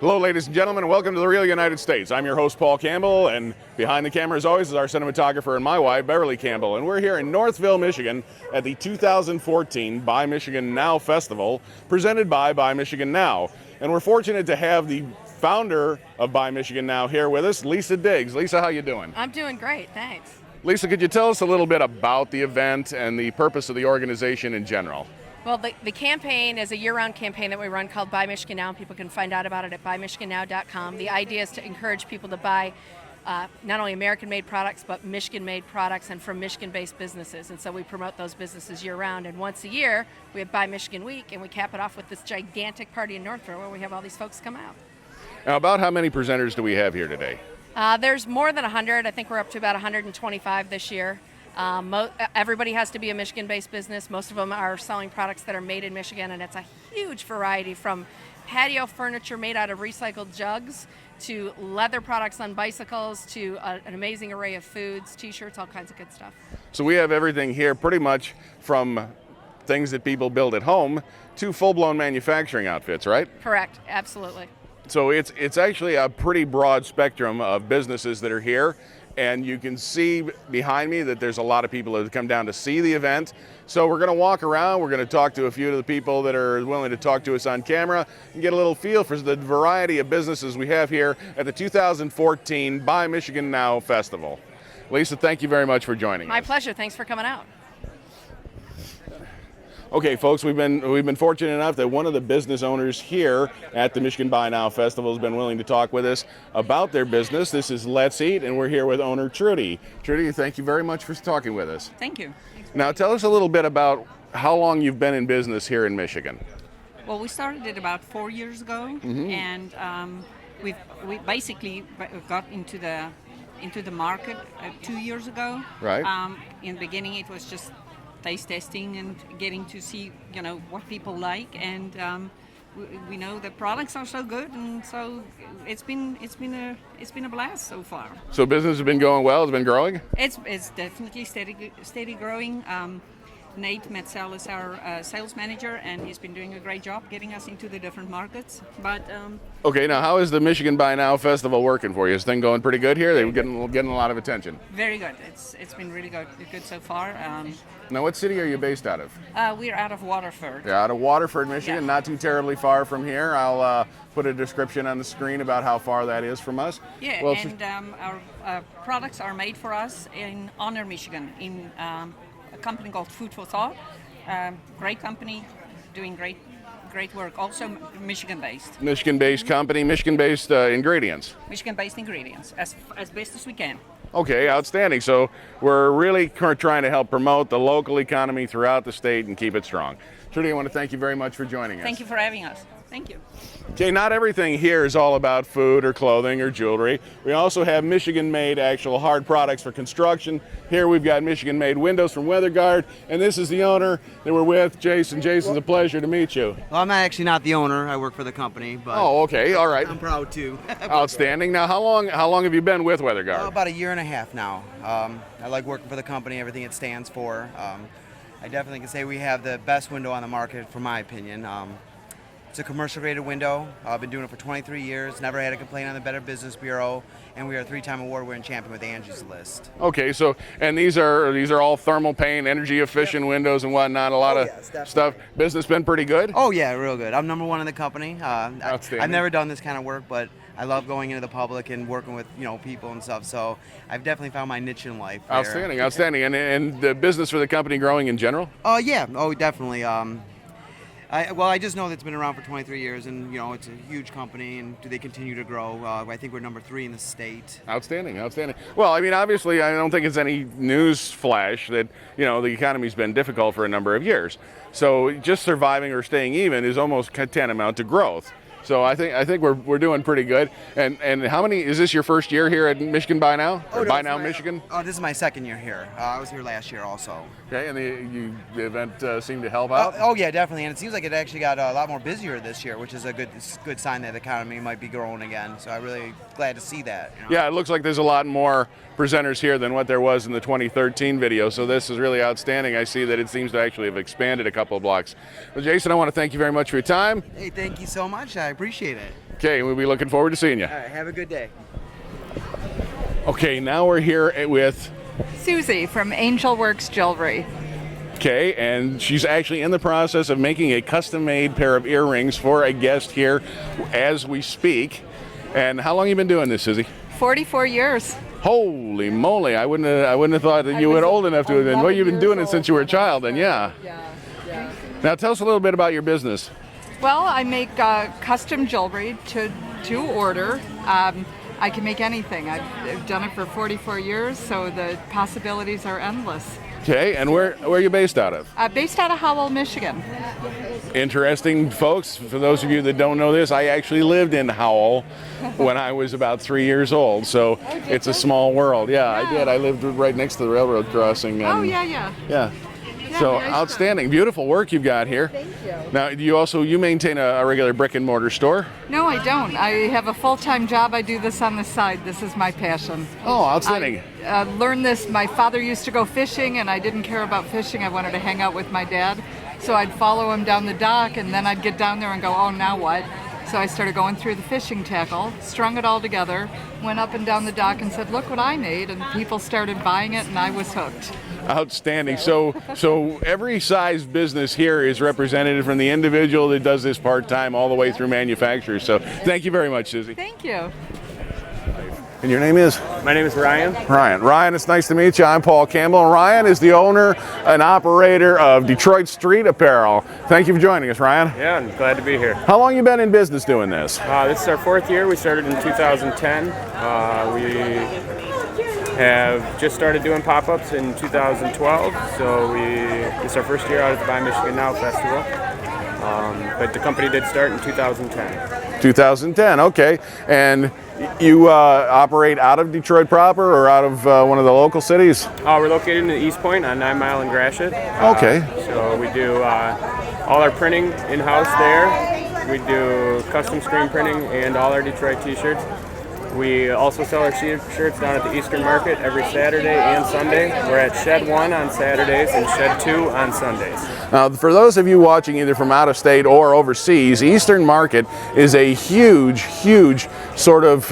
Hello, ladies and gentlemen, and welcome to the Real United States. I'm your host, Paul Campbell, and behind the camera, as always, is our cinematographer and my wife, Beverly Campbell. And we're here in Northville, Michigan, at the 2014 Buy Michigan Now Festival, presented by Buy Michigan Now. And we're fortunate to have the founder of Buy Michigan Now here with us, Lisa Diggs. Lisa, how you doing? I'm doing great, thanks. Lisa, could you tell us a little bit about the event and the purpose of the organization in general? Well, the campaign is a year-round campaign that we run called Buy Michigan Now, and people can find out about it at buymichigannow.com. The idea is to encourage people to buy not only American-made products, but Michigan-made products and from Michigan-based businesses. And so we promote those businesses year-round. And once a year, we have Buy Michigan Week, and we cap it off with this gigantic party in Northville where we have all these folks come out. Now, about how many presenters do we have here today? There's more than 100. I think we're up to about 125 this year. Everybody has to be a Michigan-based business. Most of them are selling products that are made in Michigan, and it's a huge variety from patio furniture made out of recycled jugs to leather products on bicycles to an amazing array of foods, t-shirts, all kinds of good stuff. So we have everything here pretty much from things that people build at home to full-blown manufacturing outfits, right? Correct, absolutely. So it's actually a pretty broad spectrum of businesses that are here. And you can see behind me that there's a lot of people that have come down to see the event. So we're going to walk around. We're going to talk to a few of the people that are willing to talk to us on camera and get a little feel for the variety of businesses we have here at the 2014 Buy Michigan Now Festival. Lisa, thank you very much for joining us. My pleasure. Thanks for coming out. Okay, folks, we've been fortunate enough that one of the business owners here at the Michigan Buy Now Festival has been willing to talk with us about their business. This is Let's Eat, and we're here with owner Trudy. Trudy, thank you very much for talking with us. Thank you. Now, tell us a little bit about how long you've been in business here in Michigan. Well, we started it about 4 years ago, and we basically got into the market 2 years ago. Right. In the beginning, it was just taste testing and getting to see, what people like, and we know the products are so good, and so it's been a blast so far. So business has been going well. It's been growing. It's definitely steady growing. Nate Metzel is our sales manager, and he's been doing a great job getting us into the different markets. But okay, now how is the Michigan Buy Now Festival working for you? Is thing going pretty good here? They're getting a lot of attention. Very good. It's been really good so far. Now, what city are you based out of? We're out of Waterford. Yeah, out of Waterford, Michigan, Yeah. not too terribly far from here. I'll put a description on the screen about how far that is from us. Yeah, well, and our products are made for us in Honor, Michigan, in a company called Food for Thought. Great company, doing great work. Also Michigan-based. Michigan-based company, Michigan-based ingredients. Michigan-based ingredients, as best as we can. Okay, outstanding. So we're really trying to help promote the local economy throughout the state and keep it strong. Trudy, I want to thank you very much for joining us. Thank you for having us. Thank you. Okay, not everything here is all about food or clothing or jewelry. We also have Michigan-made actual hard products for construction. Here we've got Michigan-made windows from WeatherGuard, and this is the owner that we're with, Jason. Jason's a pleasure to meet you. Well, I'm actually not the owner. I work for the company, but Oh, okay, all right. I'm proud too. Outstanding. Now, how long have you been with WeatherGuard? About a year and a half now. I like working for the company, everything it stands for. I definitely can say we have the best window on the market, from my opinion. It's a commercial graded window. I've been doing it for 23 years, never had a complaint on the Better Business Bureau, and we are a 3-time award-winning champion with Angie's List. Okay, so and these are all thermal paint, energy efficient windows and whatnot. A lot of yes, stuff. Business been pretty good. Oh yeah, real good. I'm number one in the company. Outstanding. I've never done this kind of work, but I love going into the public and working with people and stuff. So I've definitely found my niche in life. there. Outstanding. And the business for the company growing in general. Oh yeah. Oh definitely. I just know that it's been around for 23 years, and it's a huge company, and do they continue to grow? I think we're number 3 in the state. Outstanding. Well, I mean, obviously, I don't think it's any news flash that the economy's been difficult for a number of years. So just surviving or staying even is almost tantamount to growth. So I think we're doing pretty good. And how many is this your first year here at Michigan Buy Now? Or Buy Now Michigan? Oh, this is my second year here. I was here last year also. Okay, and the event seemed to help out. Oh yeah, definitely. And it seems like it actually got a lot more busier this year, which is a good sign that the economy might be growing again. So I'm really glad to see that. Yeah, it looks like there's a lot more presenters here than what there was in the 2013 video. So this is really outstanding. I see that it seems to actually have expanded a couple of blocks. Well, Jason, I want to thank you very much for your time. Hey, thank you so much. I appreciate it. Okay, we'll be looking forward to seeing you. All right, have a good day. Okay, now we're here with Suzie from Angel Works Jewelry. Okay, and she's actually in the process of making a custom-made pair of earrings for a guest here as we speak. And how long have you been doing this, Suzie? 44 years. Holy moly! I wouldn't have thought that you were old enough to have been. Well, you've been doing it since you were a child, then, yeah. Yeah. Now, tell us a little bit about your business. Well, I make custom jewelry to order. I can make anything. I've done it for 44 years, so the possibilities are endless. Okay, and where are you based out of? Based out of Howell, Michigan. Interesting, folks. For those of you that don't know this, I actually lived in Howell when I was about 3 years old. So it's a small world. Yeah, I did. I lived right next to the railroad crossing. And, yeah. So outstanding, beautiful work you've got here. Thank you. Now, you maintain a regular brick and mortar store? No, I don't. I have a full-time job. I do this on the side. This is my passion. Oh, outstanding. I learned this. My father used to go fishing, and I didn't care about fishing. I wanted to hang out with my dad. So I'd follow him down the dock, and then I'd get down there and go, oh, now what? So I started going through the fishing tackle, strung it all together, went up and down the dock and said, look what I made. And people started buying it, and I was hooked. Outstanding. So every size business here is represented from the individual that does this part-time all the way through manufacturers. So thank you very much, Suzie. Thank you. And your name is? My name is Ryan. Ryan, it's nice to meet you. I'm Paul Campbell. Ryan is the owner and operator of Detroit Street Apparel. Thank you for joining us, Ryan. Yeah, I'm glad to be here. How long you been in business doing this? This is our 4th year. We started in 2010. We have just started doing pop-ups in 2012. So it's our first year out at the Buy Michigan Now Festival. But the company did start in 2010. 2010, okay. And you operate out of Detroit proper or out of one of the local cities? We're located in the East Point on 9 Mile and Gratiot. Okay. So we do all our printing in-house there. We do custom screen printing and all our Detroit t-shirts. We also sell our shirts down at the Eastern Market every Saturday and Sunday. We're at Shed 1 on Saturdays and Shed 2 on Sundays. Now, for those of you watching either from out of state or overseas, Eastern Market is a huge sort of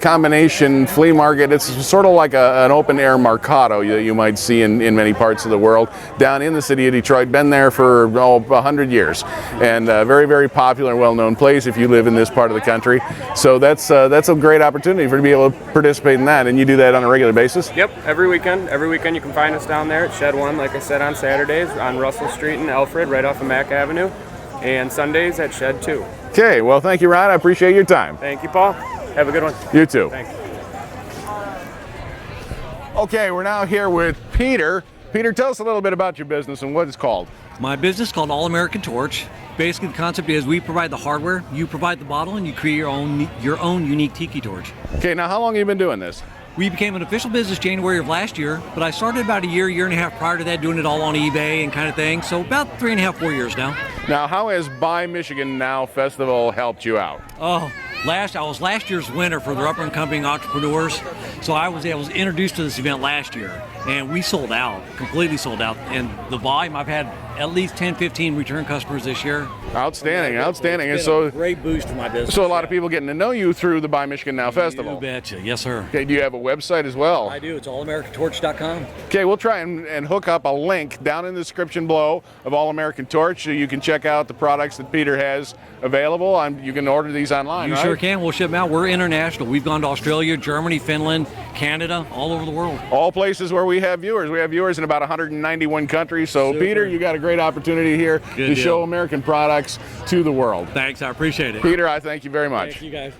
combination flea market. It's sort of like an open-air mercado that you might see in many parts of the world. Down in the city of Detroit, been there for 100 years. And very popular and well-known place if you live in this part of the country. So that's a great opportunity for to be able to participate in that, and you do that on a regular basis? Yep, every weekend you can find us down there at Shed 1, like I said, on Saturdays on Russell Street in Alfred, right off of Mack Avenue, and Sundays at Shed 2. Okay, well, thank you, Ryan. I appreciate your time. Thank you, Paul. Have a good one. You too. Thanks. Okay, we're now here with Peter. Peter, tell us a little bit about your business and what it's called. My business is called All American Torch. Basically, the concept is we provide the hardware, you provide the bottle, and you create your own unique tiki torch. Okay, now how long have you been doing this? We became an official business January of last year, but I started about a year and a half prior to that doing it all on eBay and kind of thing. So about 3.5, 4 years now. Now, how has Buy Michigan Now Festival helped you out? Oh, I was last year's winner for the up and coming entrepreneurs. So I was introduced to this event last year, and we sold out, completely sold out. And the volume, I've had at least 10, 15 return customers this year. Outstanding. It's been a great boost for my business. So a lot of people getting to know you through the Buy Michigan Now Festival. You betcha. Yes, sir. Okay, do you have a website as well? I do. It's allamericantorch.com. Okay, we'll try and hook up a link down in the description below of All American Torch so you can check out the products that Peter has available. You can order these online, You right? sure can. We'll ship them out. We're international. We've gone to Australia, Germany, Finland, Canada, all over the world. All places where we have viewers. We have viewers in about 191 countries. So, Super. Peter, you got a great opportunity here to show American products to the world. Thanks. I appreciate it. Peter, I thank you very much. Thank you, guys.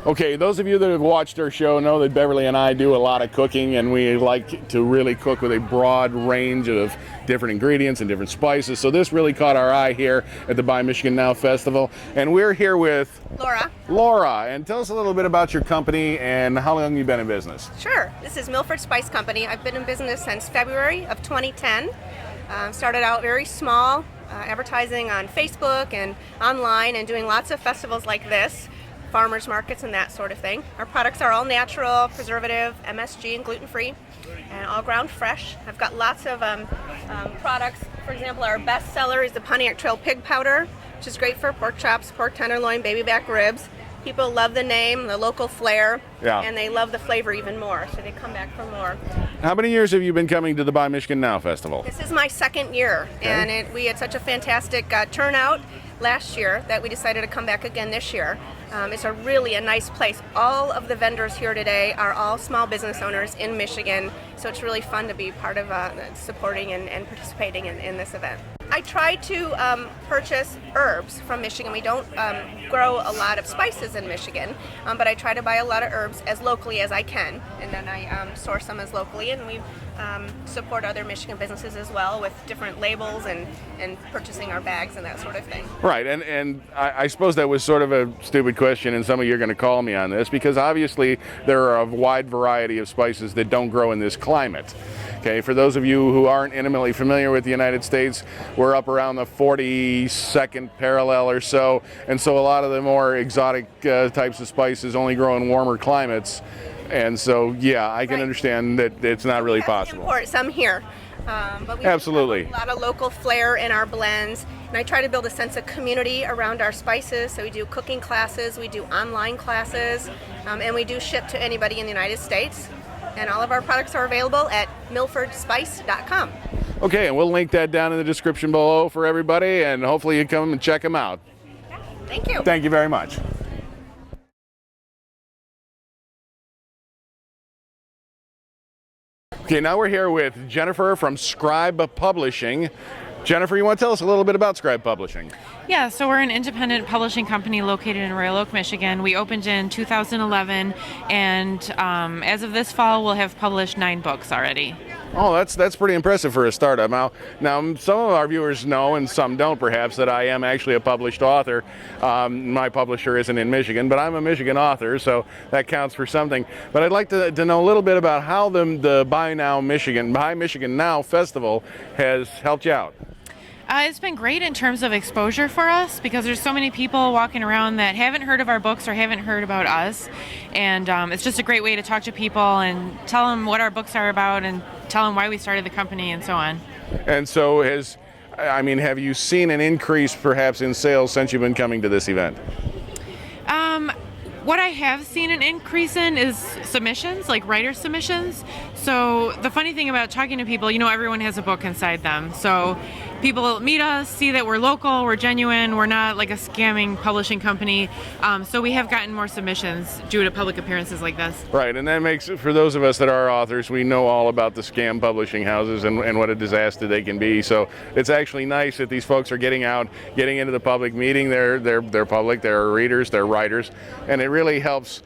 Okay, those of you that have watched our show know that Beverly and I do a lot of cooking, and we like to really cook with a broad range of different ingredients and different spices. So this really caught our eye here at the Buy Michigan Now Festival. And we're here with Laura, and tell us a little bit about your company and how long you've been in business. Sure. This is Milford Spice Company. I've been in business since February of 2010. Started out very small, advertising on Facebook and online and doing lots of festivals like this, farmers markets and that sort of thing. Our products are all natural, preservative, MSG and gluten-free, and all ground fresh. I've got lots of products. For example, our best seller is the Pontiac Trail Pig Powder. which is great for pork chops, pork tenderloin, baby back ribs. People love the name, the local flair, and they love the flavor even more, so they come back for more. How many years have you been coming to the Buy Michigan Now Festival? This is my second year, and we had such a fantastic turnout last year that we decided to come back again this year. It's really a nice place. All of the vendors here today are all small business owners in Michigan, so it's really fun to be part of supporting and participating in this event. I try to purchase herbs from Michigan. We don't grow a lot of spices in Michigan, but I try to buy a lot of herbs as locally as I can, and then I source them as locally, and we support other Michigan businesses as well with different labels and purchasing our bags and that sort of thing. Right, and I suppose that was sort of a stupid question, and some of you are going to call me on this, because obviously there are a wide variety of spices that don't grow in this climate. Okay, for those of you who aren't intimately familiar with the United States, we're up around the 42nd parallel or so, and so a lot of the more exotic types of spices only grow in warmer climates, and so yeah, I can understand that it's not really possible. Import some here, but we absolutely have a lot of local flair in our blends, and I try to build a sense of community around our spices. So we do cooking classes, we do online classes, and we do ship to anybody in the United States. And all of our products are available at milfordspice.com. Okay, and we'll link that down in the description below for everybody, and hopefully you come and check them out. Yeah, thank you. Thank you very much. Okay, now we're here with Jennifer from Scribe Publishing. Jennifer, you want to tell us a little bit about Scribe Publishing? Yeah, so we're an independent publishing company located in Royal Oak, Michigan. We opened in 2011, and as of this fall, we'll have published 9 books already. Oh, that's pretty impressive for a startup. Now, some of our viewers know, and some don't perhaps, that I am actually a published author. My publisher isn't in Michigan, but I'm a Michigan author, so that counts for something. But I'd like to know a little bit about how the Buy Michigan Now Festival has helped you out. It's been great in terms of exposure for us, because there's so many people walking around that haven't heard of our books or haven't heard about us, and it's just a great way to talk to people and tell them what our books are about and tell them why we started the company and so on. And so have you seen an increase perhaps in sales since you've been coming to this event? What I have seen an increase in is submissions, like writer submissions. So the funny thing about talking to people, everyone has a book inside them. So people meet us, see that we're local, we're genuine, we're not like a scamming publishing company. So we have gotten more submissions due to public appearances like this. Right, and that makes it, for those of us that are authors, we know all about the scam publishing houses and what a disaster they can be. So it's actually nice that these folks are getting out, getting into the public, meeting their public, their readers, their writers, and it really helps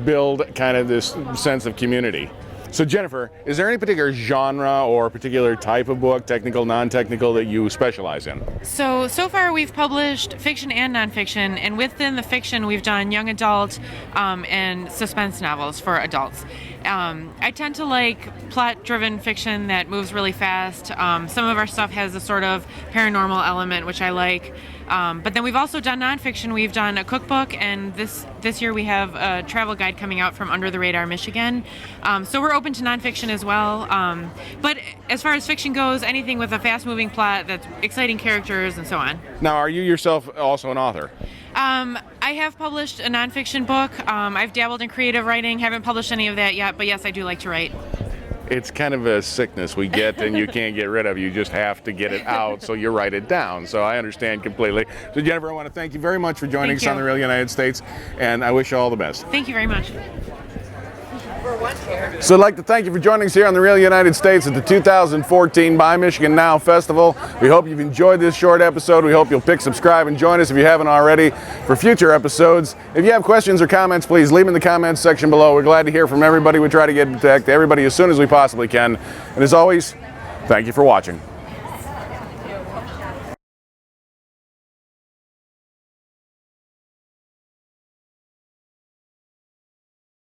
build kind of this sense of community. So Jennifer, is there any particular genre or particular type of book, technical, non-technical, that you specialize in? So far we've published fiction and nonfiction, and within the fiction we've done young adult and suspense novels for adults. I tend to like plot-driven fiction that moves really fast. Some of our stuff has a sort of paranormal element, which I like. But then we've also done nonfiction. We've done a cookbook, and this year we have a travel guide coming out from Under the Radar, Michigan. So we're open to nonfiction as well. But as far as fiction goes, anything with a fast-moving plot, that's exciting characters, and so on. Now, are you yourself also an author? I have published a nonfiction book. I've dabbled in creative writing, haven't published any of that yet, but yes, I do like to write. It's kind of a sickness we get and you can't get rid of. You just have to get it out, so you write it down. So I understand completely. So Jennifer, I want to thank you very much for joining us on The Real United States, and I wish you all the best. Thank you very much. So I'd like to thank you for joining us here on The Real United States at the 2014 Buy Michigan Now Festival. We hope you've enjoyed this short episode. We hope you'll subscribe, and join us if you haven't already for future episodes. If you have questions or comments, please leave them in the comments section below. We're glad to hear from everybody. We try to get back to everybody as soon as we possibly can. And as always, thank you for watching.